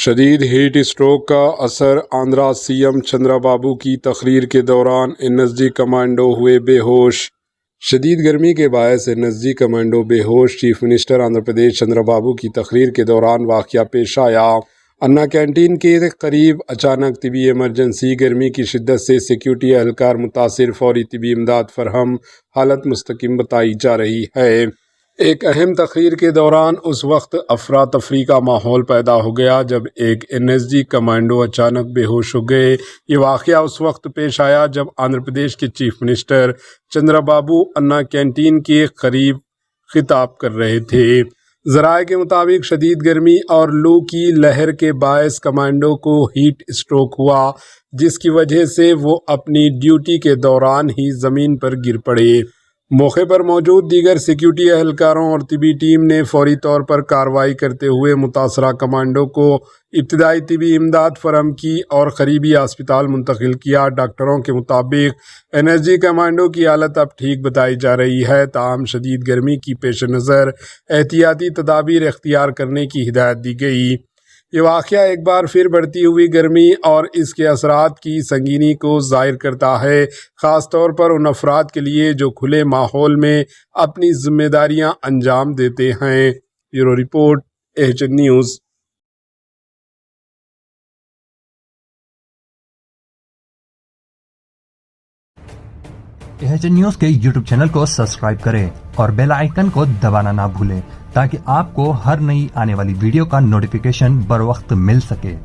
شدید heat stroke کا اثر، آندھرا سی ایم چندرا بابو کی تقریر کے دوران این ایس جی کمانڈو ہوئے بے ہوش۔ شدید گرمی کے باعث این ایس جی کمانڈو بے ہوش۔ چیف منسٹر آندھرا پردیش چندرا بابو کی تقریر کے دوران واقعہ پیش آیا۔ انا کینٹین کے قریب اچانک طبی ایمرجنسی، گرمی کی شدت سے سیکیورٹی اہلکار متاثر، فوری طبی امداد فراہم، حالت مستقیم بتائی جا رہی ہے۔ ایک اہم تقریر کے دوران اس وقت افراتفری کا ماحول پیدا ہو گیا جب ایک این ایس جی کمانڈو اچانک بے ہوش ہو گئے۔ یہ واقعہ اس وقت پیش آیا جب آندھرا پردیش کے چیف منسٹر چندرا بابو انا کینٹین کے قریب خطاب کر رہے تھے۔ ذرائع کے مطابق شدید گرمی اور لو کی لہر کے باعث کمانڈو کو ہیٹ اسٹروک ہوا، جس کی وجہ سے وہ اپنی ڈیوٹی کے دوران ہی زمین پر گر پڑے۔ موقع پر موجود دیگر سیکیورٹی اہلکاروں اور طبی ٹیم نے فوری طور پر کارروائی کرتے ہوئے متاثرہ کمانڈو کو ابتدائی طبی امداد فراہم کی اور قریبی ہسپتال منتقل کیا۔ ڈاکٹروں کے مطابق این ایس جی کمانڈو کی حالت اب ٹھیک بتائی جا رہی ہے، تاہم شدید گرمی کی پیش نظر احتیاطی تدابیر اختیار کرنے کی ہدایت دی گئی۔ یہ واقعہ ایک بار پھر بڑھتی ہوئی گرمی اور اس کے اثرات کی سنگینی کو ظاہر کرتا ہے، خاص طور پر ان افراد کے لیے جو کھلے ماحول میں اپنی ذمہ داریاں انجام دیتے ہیں۔ Bureau report, H N news. H N news کے یوٹیوب چینل کو سبسکرائب کریں اور بیل آئیکن کو دبانا نہ بھولیں تاکہ آپ کو ہر نئی آنے والی ویڈیو کا نوٹیفیکیشن بر وقت مل سکے۔